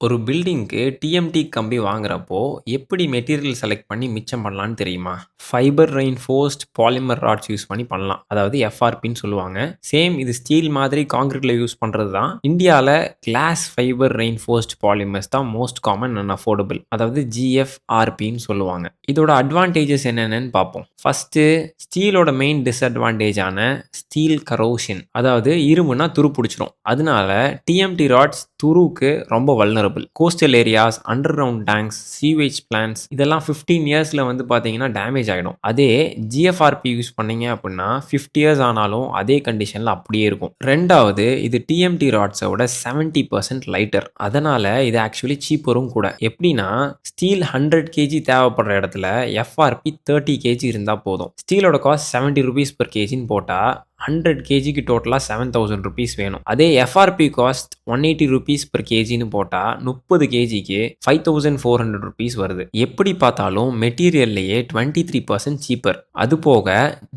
ஒரு பில்டிங்க்கு டிஎம்டி கம்பி வாங்குறப்போ, எப்படி மெட்டீரியல் செலக்ட் பண்ணி மிச்சம் பண்ணலான்னு தெரியுமா? Fiber reinforced polymer rods use பண்ணி பண்ணலாம். அதாவது எஃப்ஆர்பின்னு சொல்லுவாங்க. சேம் இது ஸ்டீல் மாதிரி கான்கிரீட்ல யூஸ் பண்றது தான். இந்தியால கிளாஸ் ஃபைபர் ரெயின்ஃபோர்ஸ்ட் பாலிமர்ஸ் தான் மோஸ்ட் காமன் அண்ட் அஃபோர்டபிள். அதாவது ஜிஎஃப்ஆர்பின்னு சொல்லுவாங்க. இதோட அட்வான்டேஜஸ் என்னென்னன்னு பார்ப்போம். ஃபர்ஸ்ட்டு ஸ்டீலோட மெயின் டிஸ்அட்வான்டேஜான ஸ்டீல் கரோஷன். அதாவது இரும்புனா துரு புடிச்சிரும். அதனால டிஎம்டி ராட்ஸ் துருவுக்கு ரொம்ப vulnerable. Coastal areas, underground tanks, sewage plants இதெல்லாம் 15 இயர்ஸ்ல வந்து பார்த்தீங்கன்னா டேமேஜ் ஆகிடும். அதே ஜிஎஃப்ஆர்பி யூஸ் பண்ணீங்க அப்படின்னா 50 இயர்ஸ் ஆனாலும் அதே கண்டிஷனில் அப்படியே இருக்கும். ரெண்டாவது, இது டிஎம்டி ராட்ஸோட 70% லைட்டர். அதனால இது ஆக்சுவலி சீப்பரும் கூட. எப்படின்னா ஸ்டீல் 100 கேஜி தேவைப்படுற இடத்துல எஃப்ஆர்பி 30 கேஜி இருந்தால் போதும். ஸ்டீலோட காஸ்ட் 70 ருபீஸ் per கேஜின்னு போட்டால் 100 கேஜிக்கு டோட்டலாக 7000 ருபீஸ் வேணும். அதே எஃப்ஆர்பி காஸ்ட் 180 ருபீஸ் per கேஜின்னு போட்டால் 30 கேஜிக்கு 5400 ருபீஸ் வருது. எப்படி பார்த்தாலும் மெட்டீரியல்லையே 23% சீப்பர். அது போக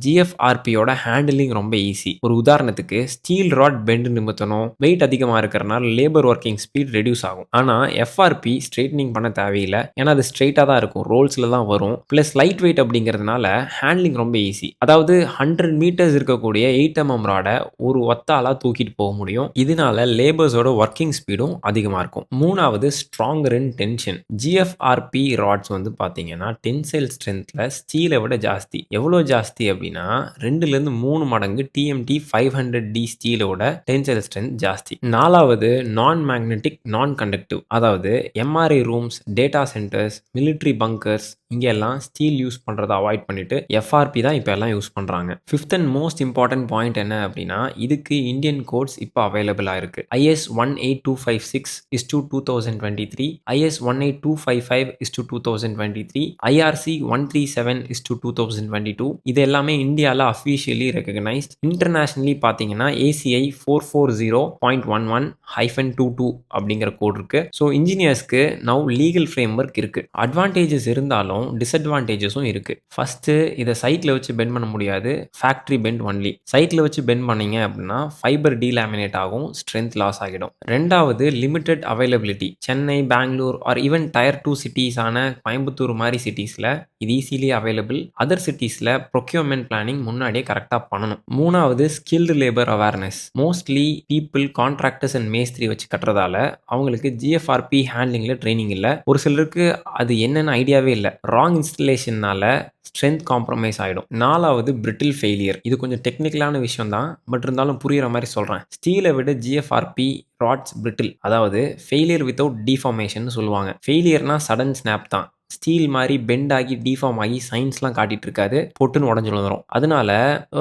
ஜிஎஃப்ஆர்பியோட ஹேண்டிலிங் ரொம்ப ஈஸி. ஒரு உதாரணத்துக்கு ஸ்டீல் ராட் பெண்ட் நிமித்தணும், வெயிட் அதிகமாக இருக்கிறனால லேபர் ஒர்க்கிங் ஸ்பீட் ரெடியூஸ் ஆகும். ஆனால் எஃப்ஆர்பி ஸ்ட்ரெயிட்னிங் பண்ண தேவையில்லை. ஏன்னா அது ஸ்ட்ரெயிட்டாக தான் இருக்கும், ரோல்ஸில் தான் வரும். ப்ளஸ் லைட் வெயிட் அப்படிங்கிறதுனால ஹேண்ட்லிங் ரொம்ப ஈஸி. அதாவது 100 மீட்டர்ஸ் இருக்கக்கூடிய 8mm ராடை ஒரு ஒத்தாலா தூக்கிட்டு போக முடியும். இதனால லேபர்ஸோட ஒர்க்கிங் ஸ்பீடும் அதிகமாக இருக்கும். மூணாவது, ஸ்ட்ராங்கர் இன் டென்ஷன். ஜிஎஃப்ஆர்பி ராட்ஸ் வந்து பார்த்தீங்கன்னா டென்சைல் ஸ்ட்ரென்த்தில் ஸ்டீலை விட ஜாஸ்தி. எவ்வளோ ஜாஸ்தி அப்படின்னா 2லேருந்து 3 மடங்கு டிஎம்டி 500D ஸ்டீலோட டென்சைல் ஸ்ட்ரென்த் ஜாஸ்தி. நாலாவது, நான் மேக்னெட்டிக் நான் கண்டக்டிவ். அதாவது MRI rooms, data centres, military bunkers இங்கெல்லாம் ஸ்டீல் யூஸ் பண்ணுறதை அவாய்ட் பண்ணிட்டு எஃப்ஆர்பி தான் இப்போ எல்லாம் யூஸ் பண்ணுறாங்க. Fifth and most important point என்ன அப்படின்னா, இதுக்கு இந்தியன் கோட்ஸ் இப்போ அவைலபிளாக இருக்கு. IS 18256/2023, IS 18255/2023, IRC 137/2022. இது எல்லாமே இந்தியாவில் அஃபிஷியலி ரெகக்னைஸ்ட். இன்டர்நேஷனலி பார்த்தீங்கன்னா ACI 440.11-22 அப்படிங்கிற கோட் இருக்கு. ஸோ இன்ஜினியர்ஸ்க்கு நவ் லீகல் ஃப்ரேம் ஒர்க் இருக்கு. அட்வான்டேஜஸ் இருந்தாலும் டிஸ்அட்வான்டேஜஸும் இருக்கு. ஃபர்ஸ்ட், இதை சைட்ல வச்சு பெண்ட் பண்ண முடியாது, ஃபேக்டரி பெண்ட் ஒன்லி. சைட்ல வச்சு பெண்ட் பண்ணீங்க அப்படின்னா ஃபைபர் டீலாமினேட் ஆகும், ஸ்ட்ரென்த் லாஸ் ஆகிடும். ரெண்டாவது, limited availability. Chennai, Bangalore or even tier 2 சிட்டிஸான கோயம்புத்தூர் மாதிரி சிட்டிஸில் இது ஈஸிலி அவைலபிள். அதர் சிட்டிஸில் ப்ரொக்யூர்மெண்ட் பிளானிங் முன்னாடியே கரெக்டாக பண்ணணும். மூணாவது, skilled labour awareness. Mostly people contractors and மேஸ்திரி வச்சு கட்டுறதால அவங்களுக்கு ஜிஎஃப்ஆர்பி ஹேண்ட்லிங்கில் ட்ரைனிங் இல்லை. ஒரு சிலருக்கு அது என்னென்னு ஐடியாவே இல்லை. ராங் இன்ஸ்டலேஷன்னால ஸ்ட்ரென்த் காம்ப்ரமைஸ் ஆகிடும். நாலாவது, பிரிட்டில் ஃபெயிலியர். இது கொஞ்சம் டெக்னிக்கலான விஷயம் தான், பட் இருந்தாலும் புரியுற மாதிரி சொல்கிறேன். ஸ்டீலை விட ஜிஎஃப்ஆர்பி ராட்ஸ் பிரிட்டில், அதாவது ஃபெயிலியர் வித்தவுட் டிஃபார்மேஷன் சொல்லுவாங்க. ஃபெயிலியர்னா சடன் ஸ்னாப் தான். ஸ்டீல் மாதிரி பெண்ட் ஆகி டிஃபார்ம் ஆகி சயின்ஸ்லாம் காட்டிட்டு இருக்காது, பொட்டுன்னு உடஞ்சு விழுந்துரும். அதனால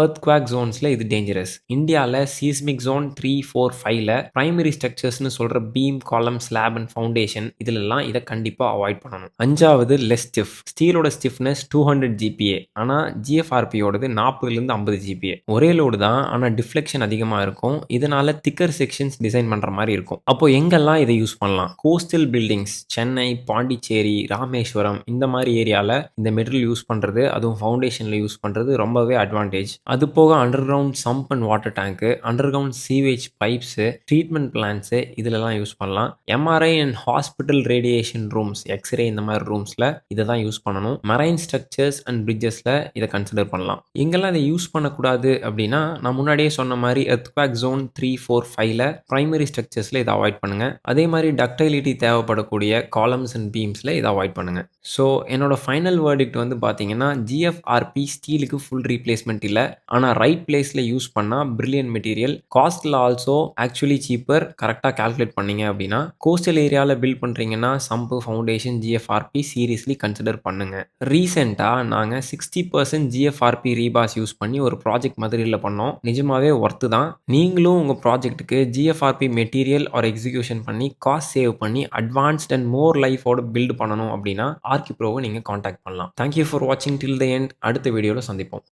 எர்த் குவாக் ஜோன்ஸில் இது டேஞ்சரஸ். இந்தியாவில் சீஸ்மிக் ஜோன் 3, 4, 5ல பிரைமரி ஸ்ட்ரக்சர்ஸ்னு சொல்கிற பீம், காலம், ஸ்லாப் அண்ட் ஃபவுண்டேஷன் இதிலெல்லாம் இதை கண்டிப்பாக அவாய்ட் பண்ணணும். அஞ்சாவது, லெஸ் ஸ்டிஃப். ஸ்டீலோட ஸ்டிஃப்னஸ் 200 GPa, ஆனால் ஜிஎஃப்ஆர்பியோடது 40லேருந்து 50 GPa. ஒரே லோடு தான், ஆனால் டிஃப்ளெக்ஷன் அதிகமாக இருக்கும். இதனால திக்கர் செக்ஷன்ஸ் டிசைன் பண்ணுற மாதிரி இருக்கும். அப்போ எங்கெல்லாம் இதை யூஸ் பண்ணலாம்? கோஸ்டல் பில்டிங்ஸ், சென்னை, பாண்டிச்சேரி, ராமேஸ்வரம் இந்த மாதிரி ஏரியாவில் இந்த மெட்டீரியல் யூஸ் பண்ணுறது, அதுவும் ஃபவுண்டேஷனில் யூஸ் பண்ணுறது ரொம்பவே அட்வான்டேஜ். அது போக under ground sump and water டேங்க்கு, under ground sewage pipes, treatment plants இதிலெல்லாம் யூஸ் பண்ணலாம். MRI and hospital radiation rooms, X-ray இந்த மாதிரி ரூம்ஸில் இதை தான் யூஸ் பண்ணணும். மரைன் ஸ்ட்ரக்சர்ஸ் அண்ட் பிரிட்ஜஸில் இதை கன்சிடர் பண்ணலாம். எங்கெல்லாம் இதை யூஸ் பண்ணக்கூடாது அப்படின்னா, நான் முன்னாடியே சொன்ன மாதிரி எர்த்குவாக் ஜோன் 3, 4, 5ல பிரைமரி ஸ்ட்ரக்சர்ஸில் இதை அவாய்ட் பண்ணுங்க. அதே மாதிரி டக்டைலிட்டி தேவைப்படக்கூடிய காலம்ஸ் அண்ட் பீம்ஸில் இதை அவாய்ட் பண்ணுங்க. ஸோ என்னோட ஃபைனல் வேர்டிக்ட் வந்து பார்த்தீங்கன்னா, ஜிஎஃப்ஆர்பி ஸ்டீலுக்கு ஃபுல் ரீப்ளேஸ்மெண்ட் இல்லை, ஆனால் ரைட் பிளேஸில் யூஸ் பண்ணால் பிரில்லியன்ட் மெட்டீரியல். காஸ்ட்டில் ஆல்சோ ஆக்சுவலி சீப்பர். கரெக்டாக கால்குலேட் பண்ணீங்க அப்படின்னா கோஸ்டல் ஏரியாவில் பில்ட் பண்ணுறீங்கன்னா sump, foundation, GFRP seriously consider பண்ணுங்க. ரீசெண்டாக நாங்கள் 60% ஜிஎஃப்ஆர்பி ரீபாஸ் யூஸ் பண்ணி ஒரு ப்ராஜெக்ட் மதுரையில் பண்ணோம். நிஜமாவே ஒர்த்து தான். நீங்களும் உங்கள் ப்ராஜெக்ட்டுக்கு ஜிஎஃப்ஆர்பி மெட்டீரியல் ஆர் எக்ஸிக்யூஷன் பண்ணி காஸ்ட் சேவ் பண்ணி அட்வான்ஸ்ட் அண்ட் மோர் லைஃபோட பில்ட் பண்ணணும் அப்படின்னா ஆர்கிப்ரோவை நீங்கள் காண்டாக்ட் பண்ணலாம். தேங்க்யூ ஃபார் வாட்சிங் டில் த எண்ட். அடுத்த வீடியோவில் சந்திப்போம்.